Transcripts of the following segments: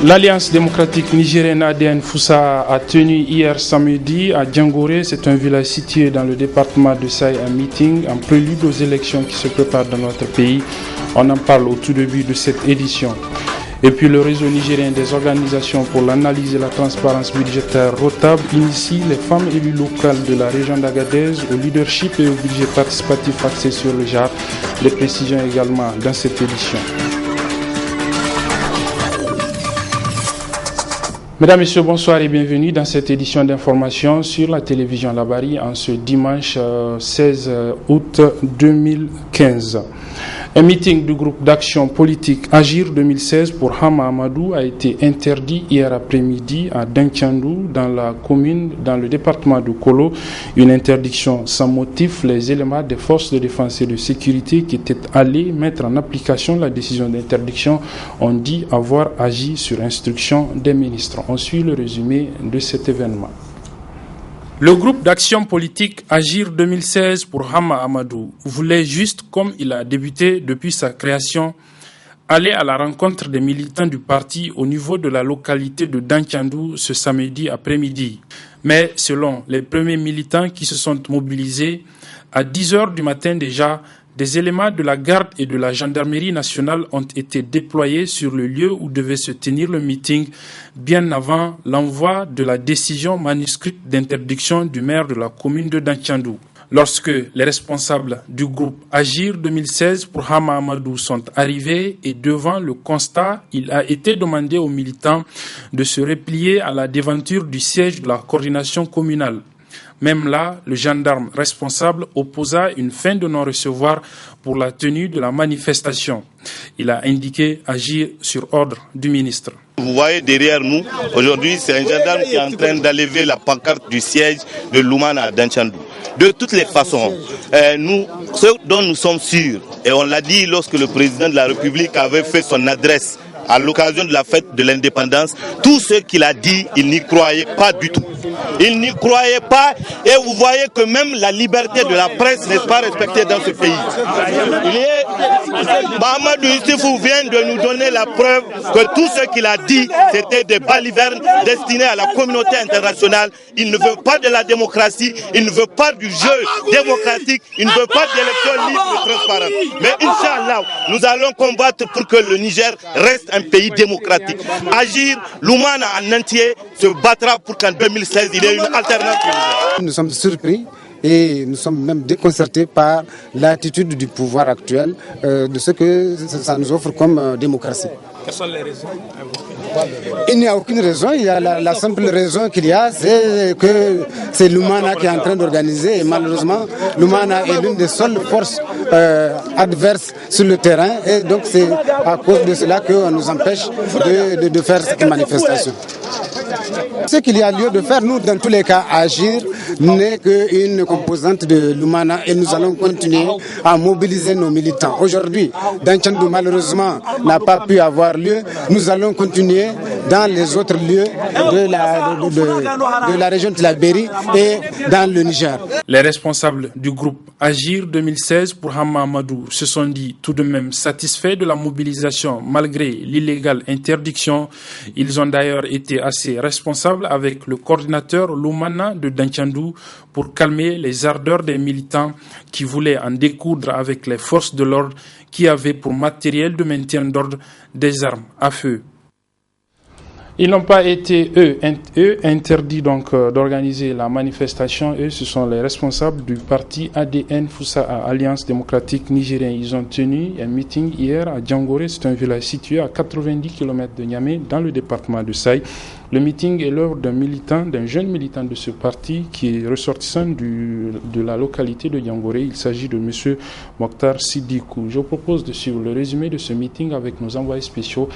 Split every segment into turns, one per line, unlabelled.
L'Alliance démocratique nigérienne ADN Foussa a tenu hier samedi à Diangouré, c'est un village situé dans le département de Saï, un meeting en prélude aux élections qui se préparent dans notre pays. On en parle au tout début de cette édition. Et puis le réseau nigérien des organisations pour l'analyse et la transparence budgétaire ROTAB initie les femmes élues locales de la région d'Agadez au leadership et au budget participatif axé sur le genre. Les précisions également dans cette édition. Mesdames, Messieurs, bonsoir et bienvenue dans cette édition d'information sur la télévision Labari en ce dimanche 16 août 2015. Un meeting du groupe d'action politique Agir 2016 pour Hama Amadou a été interdit hier après-midi à Danchandou, dans le département de Kolo. Une interdiction sans motif. Les éléments des forces de défense et de sécurité qui étaient allés mettre en application la décision d'interdiction ont dit avoir agi sur instruction des ministres. On suit le résumé de cet événement. Le groupe d'action politique Agir 2016 pour Hama Amadou voulait, juste comme il a débuté depuis sa création, aller à la rencontre des militants du parti au niveau de la localité de Danchandou ce samedi après-midi. Mais selon les premiers militants qui se sont mobilisés, à 10h du matin déjà, des éléments de la garde et de la gendarmerie nationale ont été déployés sur le lieu où devait se tenir le meeting, bien avant l'envoi de la décision manuscrite d'interdiction du maire de la commune de Danchandou. Lorsque les responsables du groupe Agir 2016 pour Hama Amadou sont arrivés et devant le constat, il a été demandé aux militants de se replier à la devanture du siège de la coordination communale. Même là, le gendarme responsable opposa une fin de non-recevoir pour la tenue de la manifestation. Il a indiqué agir sur ordre du ministre.
Vous voyez derrière nous, aujourd'hui, c'est un gendarme qui est en train d'enlever la pancarte du siège de Lumana à Danchandou. De toutes les façons, ce dont nous sommes sûrs, et on l'a dit lorsque le président de la République avait fait son adresse à l'occasion de la fête de l'indépendance, tout ce qu'il a dit, il n'y croyait pas du tout. Il n'y croyait pas, et vous voyez que même la liberté de la presse n'est pas respectée dans ce pays. Mahamadou Issifou vient de nous donner la preuve que tout ce qu'il a dit, c'était des balivernes destinés à la communauté internationale. Il ne veut pas de la démocratie, il ne veut pas du jeu démocratique, il ne veut pas d'élections libres et transparentes. Mais Inch'Allah, nous allons combattre pour que le Niger reste un pays démocratique. Agir, Lumana en entier se battra pour qu'en 2016 il y ait une alternance.
Nous sommes surpris et nous sommes même déconcertés par l'attitude du pouvoir actuel de ce que ça nous offre comme démocratie.
Quelles sont les raisons?
Il n'y a aucune raison. Il y a la simple raison qu'il y a, c'est que c'est Lumana qui est en train d'organiser. Et malheureusement, Lumana est l'une des seules forces adverses sur le terrain. Et donc c'est à cause de cela qu'on nous empêche de faire cette manifestation. Ce qu'il y a lieu de faire, nous, dans tous les cas, agir n'est qu'une composante de Lumana et nous allons continuer à mobiliser nos militants. Aujourd'hui, Danchandou, malheureusement, n'a pas pu avoir lieu. Nous allons continuer dans les autres lieux de la région de la Berry et dans le Niger.
Les responsables du groupe Agir 2016 pour Hama Amadou se sont dit tout de même satisfaits de la mobilisation malgré l'illégale interdiction. Ils ont d'ailleurs été assez responsables avec le coordinateur Lumana de Danchandou pour calmer les ardeurs des militants qui voulaient en découdre avec les forces de l'ordre qui avaient pour matériel de maintien d'ordre des armes à feu. Ils n'ont pas été, eux interdits donc d'organiser la manifestation. Eux, ce sont les responsables du parti ADN Foussa, Alliance démocratique nigérienne. Ils ont tenu un meeting hier à Diangouré. C'est un village situé à 90 km de Niamey, dans le département de Saï. Le meeting est l'œuvre d'un jeune militant de ce parti qui est ressortissant de la localité de Diangouré. Il s'agit de M. Mokhtar Sidikou. Je vous propose de suivre le résumé de ce meeting avec nos envoyés spéciaux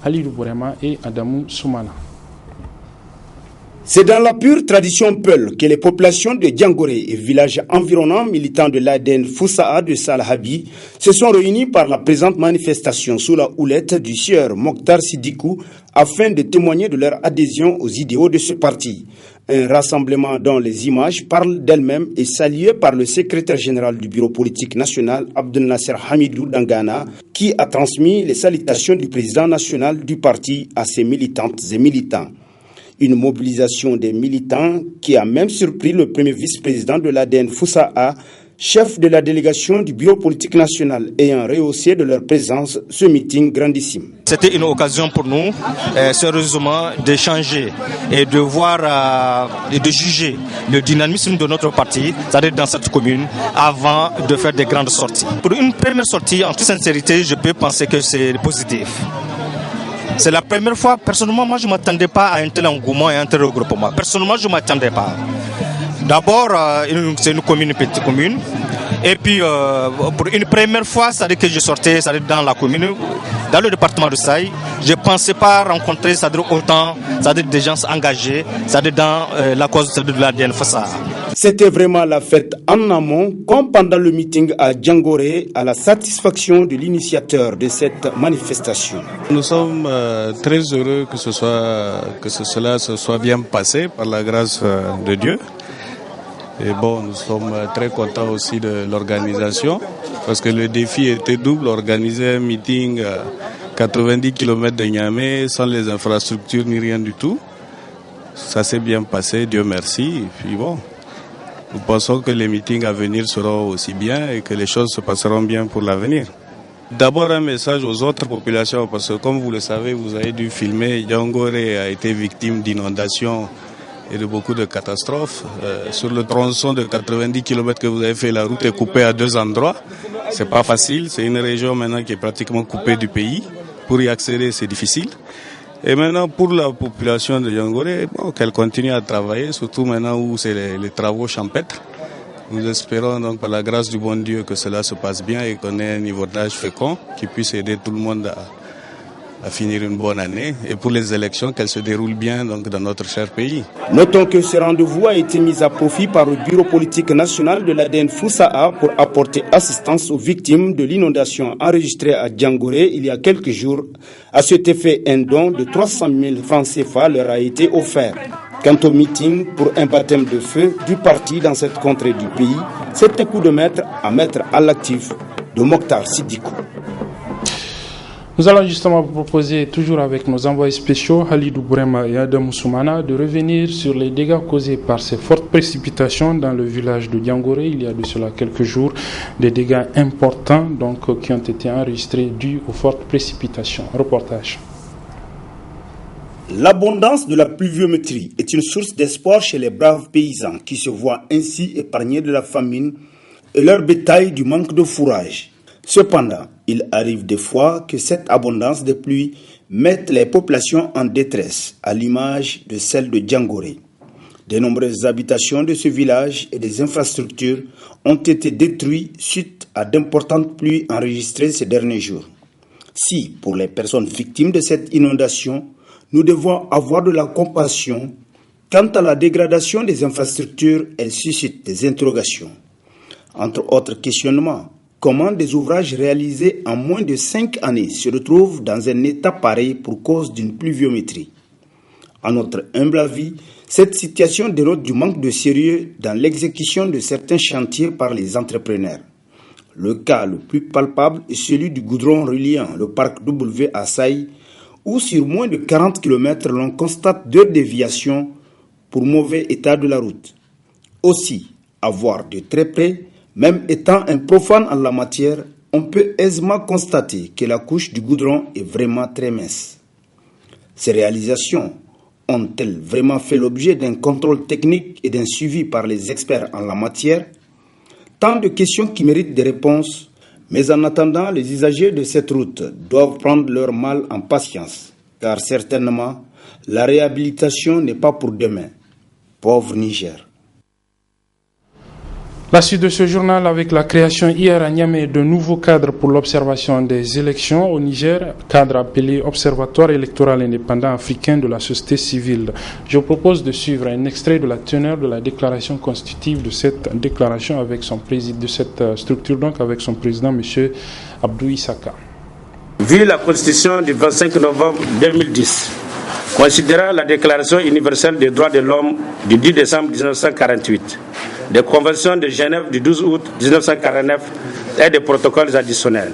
Ali Loubourema et Adamou Soumana.
C'est dans la pure tradition Peul que les populations de Diangoré et villages environnants militants de l'ADN Foussa'a de Salhabi se sont réunis par la présente manifestation sous la houlette du sieur Mokhtar Sidikou afin de témoigner de leur adhésion aux idéaux de ce parti. Un rassemblement dont les images parlent d'elles-mêmes et salué par le secrétaire général du bureau politique national, Abdel Nasser Hamidou Dangana, qui a transmis les salutations du président national du parti à ses militantes et militants. Une mobilisation des militants qui a même surpris le premier vice-président de l'ADN Foussa'a, chef de la délégation du bureau politique national, ayant rehaussé de leur présence ce meeting grandissime.
C'était une occasion pour nous, sérieusement, d'échanger et de voir et de juger le dynamisme de notre parti, c'est-à-dire dans cette commune, avant de faire des grandes sorties. Pour une première sortie, en toute sincérité, je peux penser que c'est positif. C'est la première fois, personnellement, moi je ne m'attendais pas à un tel engouement et un tel regroupement. Personnellement, je ne m'attendais pas. D'abord, c'est une commune, une petite commune. Et puis, pour une première fois, c'est-à-dire que je sortais dans la commune, dans le département de Saï, je ne pensais pas rencontrer autant des gens engagés dans la cause de l'ADN Foussa'a.
C'était vraiment la fête en amont, comme pendant le meeting à Diangoré, à la satisfaction de l'initiateur de cette manifestation.
Nous sommes très heureux que cela se soit bien passé par la grâce de Dieu. Et bon, nous sommes très contents aussi de l'organisation parce que le défi était double, organiser un meeting à 90 km de Niamey sans les infrastructures ni rien du tout. Ça s'est bien passé, Dieu merci. Et puis bon, nous pensons que les meetings à venir seront aussi bien et que les choses se passeront bien pour l'avenir. D'abord un message aux autres populations parce que comme vous le savez, vous avez dû filmer, Diangoré a été victime d'inondations et de beaucoup de catastrophes. Sur le tronçon de 90 km que vous avez fait, la route est coupée à 2 endroits. C'est pas facile, c'est une région maintenant qui est pratiquement coupée du pays. Pour y accéder, c'est difficile. Et maintenant, pour la population de Diangoré, qu'elle continue à travailler, surtout maintenant où c'est les travaux champêtres. Nous espérons donc par la grâce du bon Dieu que cela se passe bien et qu'on ait un hivernage fécond qui puisse aider tout le monde à finir une bonne année et pour les élections qu'elles se déroulent bien donc dans notre cher pays.
Notons que ce rendez-vous a été mis à profit par le bureau politique national de l'ADN Foussa'a pour apporter assistance aux victimes de l'inondation enregistrée à Diangoré il y a quelques jours. À cet effet, un don de 300 000 francs CFA leur a été offert. Quant au meeting pour un baptême de feu du parti dans cette contrée du pays, c'est un coup de maître à mettre à l'actif de Mokhtar Sidikou.
Nous allons justement vous proposer, toujours avec nos envoyés spéciaux, Halidou Bourema et Adam Soumana, de revenir sur les dégâts causés par ces fortes précipitations dans le village de Diangoré. Il y a de cela quelques jours, des dégâts importants qui ont été enregistrés dus aux fortes précipitations. Reportage.
L'abondance de la pluviométrie est une source d'espoir chez les braves paysans qui se voient ainsi épargnés de la famine et leur bétail du manque de fourrage. Cependant, il arrive des fois que cette abondance de pluie mette les populations en détresse, à l'image de celle de Diangoré. De nombreuses habitations de ce village et des infrastructures ont été détruites suite à d'importantes pluies enregistrées ces derniers jours. Si, pour les personnes victimes de cette inondation, nous devons avoir de la compassion, quant à la dégradation des infrastructures, elle suscite des interrogations. Entre autres questionnements, comment des ouvrages réalisés en moins de 5 années se retrouvent dans un état pareil pour cause d'une pluviométrie? À notre humble avis, cette situation dénote du manque de sérieux dans l'exécution de certains chantiers par les entrepreneurs. Le cas le plus palpable est celui du goudron reliant le parc W à Saï, où sur moins de 40 km, l'on constate 2 déviations pour mauvais état de la route. Aussi, à voir de très près, même étant un profane en la matière, on peut aisément constater que la couche du goudron est vraiment très mince. Ces réalisations ont-elles vraiment fait l'objet d'un contrôle technique et d'un suivi par les experts en la matière? Tant de questions qui méritent des réponses, mais en attendant, les usagers de cette route doivent prendre leur mal en patience, car certainement, la réhabilitation n'est pas pour demain. Pauvre Niger.
La suite de ce journal avec la création hier à Niamey de nouveaux cadres pour l'observation des élections au Niger, cadre appelé Observatoire électoral indépendant africain de la société civile. Je vous propose de suivre un extrait de la teneur de la déclaration constitutive de cette déclaration avec son président, de cette structure donc avec son président M. Abdou Issaka.
Vu la Constitution du 25 novembre 2010, considérant la Déclaration universelle des droits de l'homme du 10 décembre 1948, des conventions de Genève du 12 août 1949 et des protocoles additionnels,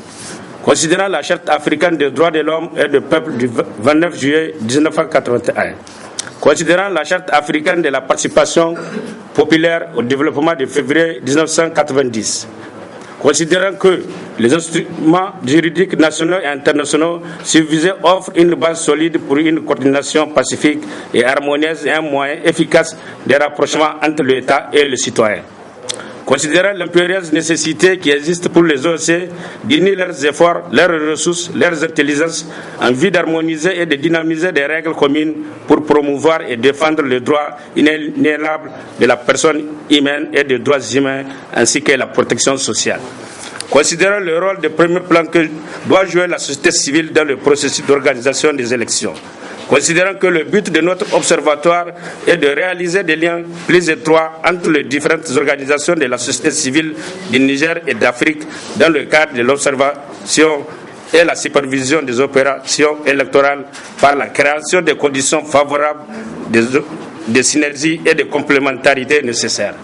considérant la Charte africaine des droits de l'homme et du peuple du 29 juillet 1981, considérant la Charte africaine de la participation populaire au développement de février 1990, considérant que les instruments juridiques nationaux et internationaux subvisés offrent une base solide pour une coordination pacifique et harmonieuse et un moyen efficace de rapprochement entre l'État et le citoyen. Considérant l'impérieuse nécessité qui existe pour les OEC d'unir leurs efforts, leurs ressources, leurs intelligences en vue d'harmoniser et de dynamiser des règles communes pour promouvoir et défendre les droits inaliénables de la personne humaine et des droits humains ainsi que la protection sociale. Considérant le rôle de premier plan que doit jouer la société civile dans le processus d'organisation des élections. Considérant que le but de notre observatoire est de réaliser des liens plus étroits entre les différentes organisations de la société civile du Niger et d'Afrique dans le cadre de l'observation et la supervision des opérations électorales par la création des conditions favorables des synergies et de complémentarité nécessaires.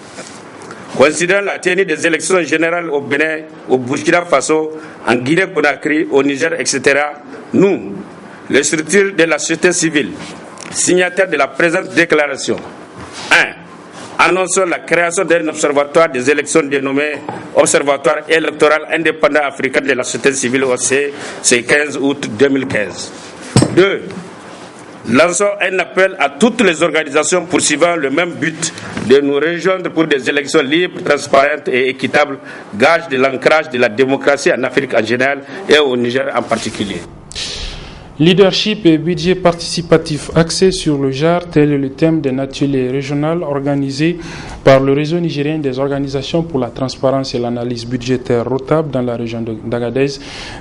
Considérant la tenue des élections générales au Bénin, au Burkina Faso, en Guinée-Conakry, au Niger, etc., nous, les structures de la société civile, signataires de la présente déclaration, 1. Annonçons la création d'un observatoire des élections dénommé Observatoire électoral indépendant africain de la société civile OC, c'est 15 août 2015. 2. Lançons un appel à toutes les organisations poursuivant le même but de nous rejoindre pour des élections libres, transparentes et équitables, gage de l'ancrage de la démocratie en Afrique en général et au Niger en particulier.
Leadership et budget participatif axé sur le genre, tel est le thème d'un atelier régional organisé par le réseau nigérien des organisations pour la transparence et l'analyse budgétaire ROTAB dans la région d'Agadez,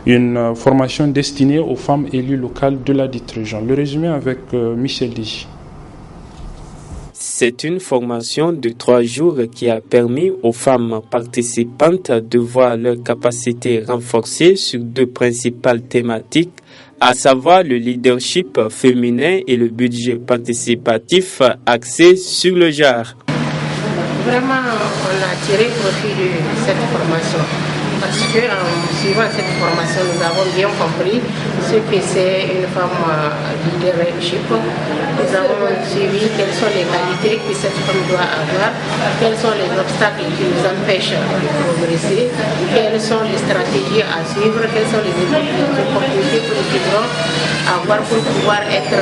une formation destinée aux femmes élues locales de la dite région. Le résumé avec Michel Diji.
C'est une formation de 3 jours qui a permis aux femmes participantes de voir leurs capacités renforcées sur 2 principales thématiques, à savoir le leadership féminin et le budget participatif axé sur le genre.
Vraiment, on a tiré profit de cette formation parce qu'en suivant cette formation, nous avons bien compris ce que c'est une femme leadership. Nous avons suivi quelles sont les qualités que cette femme doit avoir, quels sont les obstacles qui nous empêchent de progresser, quelles sont les stratégies à suivre, quelles sont les opportunités que nous devrons avoir pour pouvoir être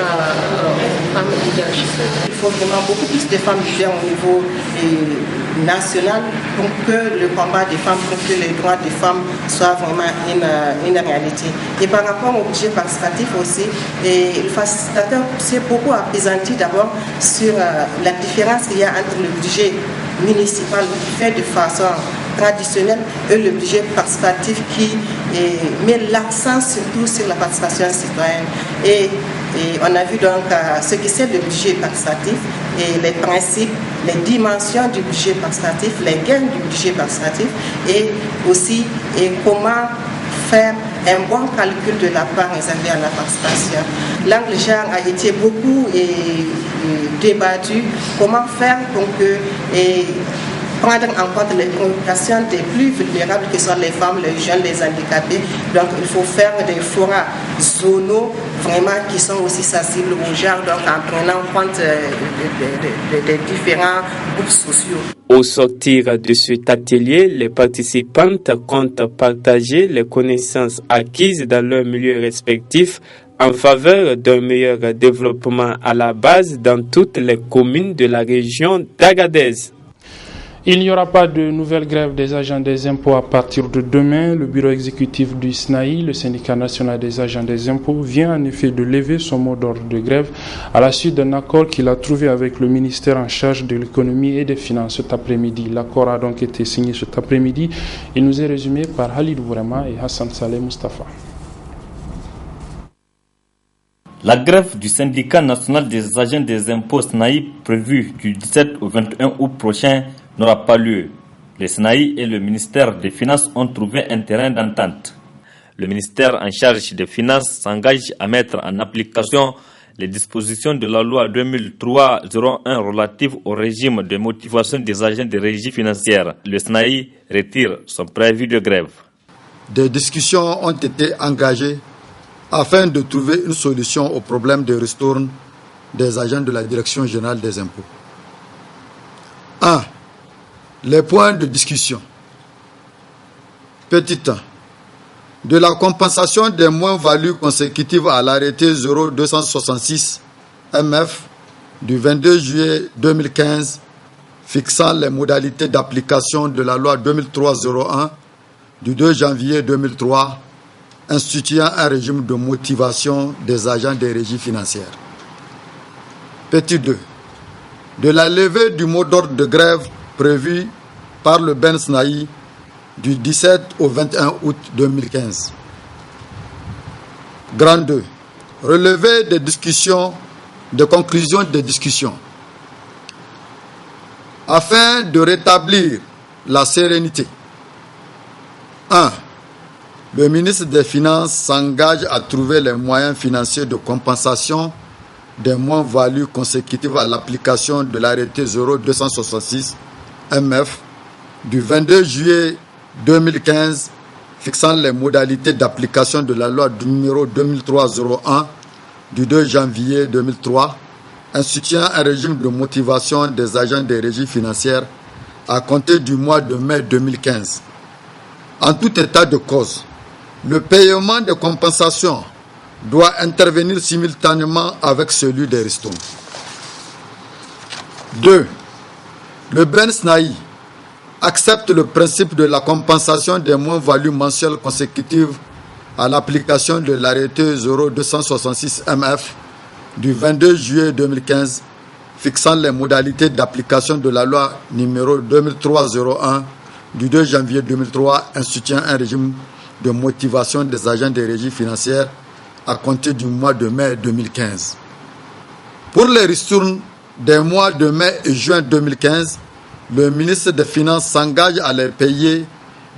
femme leadership.
Il faut vraiment beaucoup plus de femmes leaders au niveau national pour que le combat des femmes, pour que les droits des femmes soient vraiment une réalité. Et par rapport au budget participatif aussi, le facilitateur s'est beaucoup appesanti d'abord sur la différence qu'il y a entre le budget municipal fait de façon traditionnelle et le budget participatif qui met l'accent surtout sur la participation citoyenne. Et on a vu donc ce que c'est le budget participatif et les principes, les dimensions du budget participatif, les gains du budget participatif et aussi comment faire un bon calcul de la part réservée à la participation. L'angle genre a été beaucoup débattu. Comment faire pour que prendre en compte les préoccupations des plus vulnérables que sont les femmes, les jeunes, les handicapés. Donc il faut faire des forats zonaux vraiment qui sont aussi sensibles au genre, donc en prenant en compte des différents groupes sociaux.
Au sortir de cet atelier, les participantes comptent partager les connaissances acquises dans leur milieu respectif en faveur d'un meilleur développement à la base dans toutes les communes de la région d'Agadez.
Il n'y aura pas de nouvelle grève des agents des impôts à partir de demain. Le bureau exécutif du SNAI, le syndicat national des agents des impôts, vient en effet de lever son mot d'ordre de grève à la suite d'un accord qu'il a trouvé avec le ministère en charge de l'économie et des finances cet après-midi. L'accord a donc été signé cet après-midi. Il nous est résumé par Halid Bourama et Hassan Saleh Mustafa.
La grève du syndicat national des agents des impôts SNAI prévue du 17 au 21 août prochain n'aura pas lieu. Le SNAI et le ministère des Finances ont trouvé un terrain d'entente. Le ministère en charge des Finances s'engage à mettre en application les dispositions de la loi 2003-01 relative au régime de motivation des agents de régie financière. Le SNAI retire son préavis de grève.
Des discussions ont été engagées afin de trouver une solution au problème de ristourne des agents de la Direction générale des impôts. 1. Les points de discussion. Petit 1. De la compensation des moins-values consécutives à l'arrêté 0266 MF du 22 juillet 2015 fixant les modalités d'application de la loi 2003-01 du 2 janvier 2003 instituant un régime de motivation des agents des régies financières. Petit 2. De la levée du mot d'ordre de grève prévu par le Ben SNAI du 17 au 21 août 2015. Grand 2. Relevé des discussions, de conclusions des discussions. Afin de rétablir la sérénité. 1. Le ministre des Finances s'engage à trouver les moyens financiers de compensation des moins-values consécutives à l'application de l'arrêté 0266 MF du 22 juillet 2015 fixant les modalités d'application de la loi numéro 2003-01 du 2 janvier 2003 instituant un régime de motivation des agents des régies financières à compter du mois de mai 2015. En tout état de cause, le paiement des compensations doit intervenir simultanément avec celui des ristournes. 2. Le Ben SNAI accepte le principe de la compensation des moins-values mensuelles consécutives à l'application de l'arrêté 0266 MF du 22 juillet 2015 fixant les modalités d'application de la loi numéro 2003-01 du 2 janvier 2003 instituant un régime de motivation des agents des régies financières à compter du mois de mai 2015. Pour les ristournes des mois de mai et juin 2015, le ministre des Finances s'engage à les payer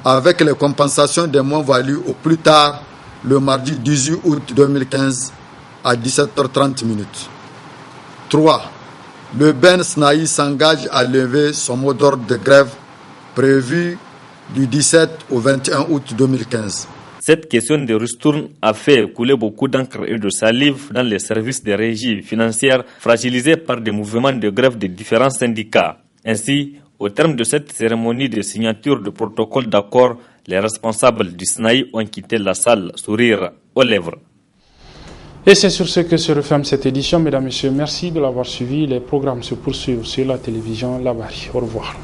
avec les compensations des moins-values au plus tard le mardi 18 août 2015 à 17h30. 3. Le Ben SNAI s'engage à lever son mot d'ordre de grève prévu du 17 au 21 août 2015.
Cette question de ristourne a fait couler beaucoup d'encre et de salive dans les services des régies financières fragilisés par des mouvements de grève de différents syndicats. Ainsi, au terme de cette cérémonie de signature de protocole d'accord, les responsables du SNAI ont quitté la salle, sourire aux lèvres.
Et c'est sur ce que se referme cette édition. Mesdames et messieurs, merci de l'avoir suivi. Les programmes se poursuivent sur la télévision Labari. Au revoir.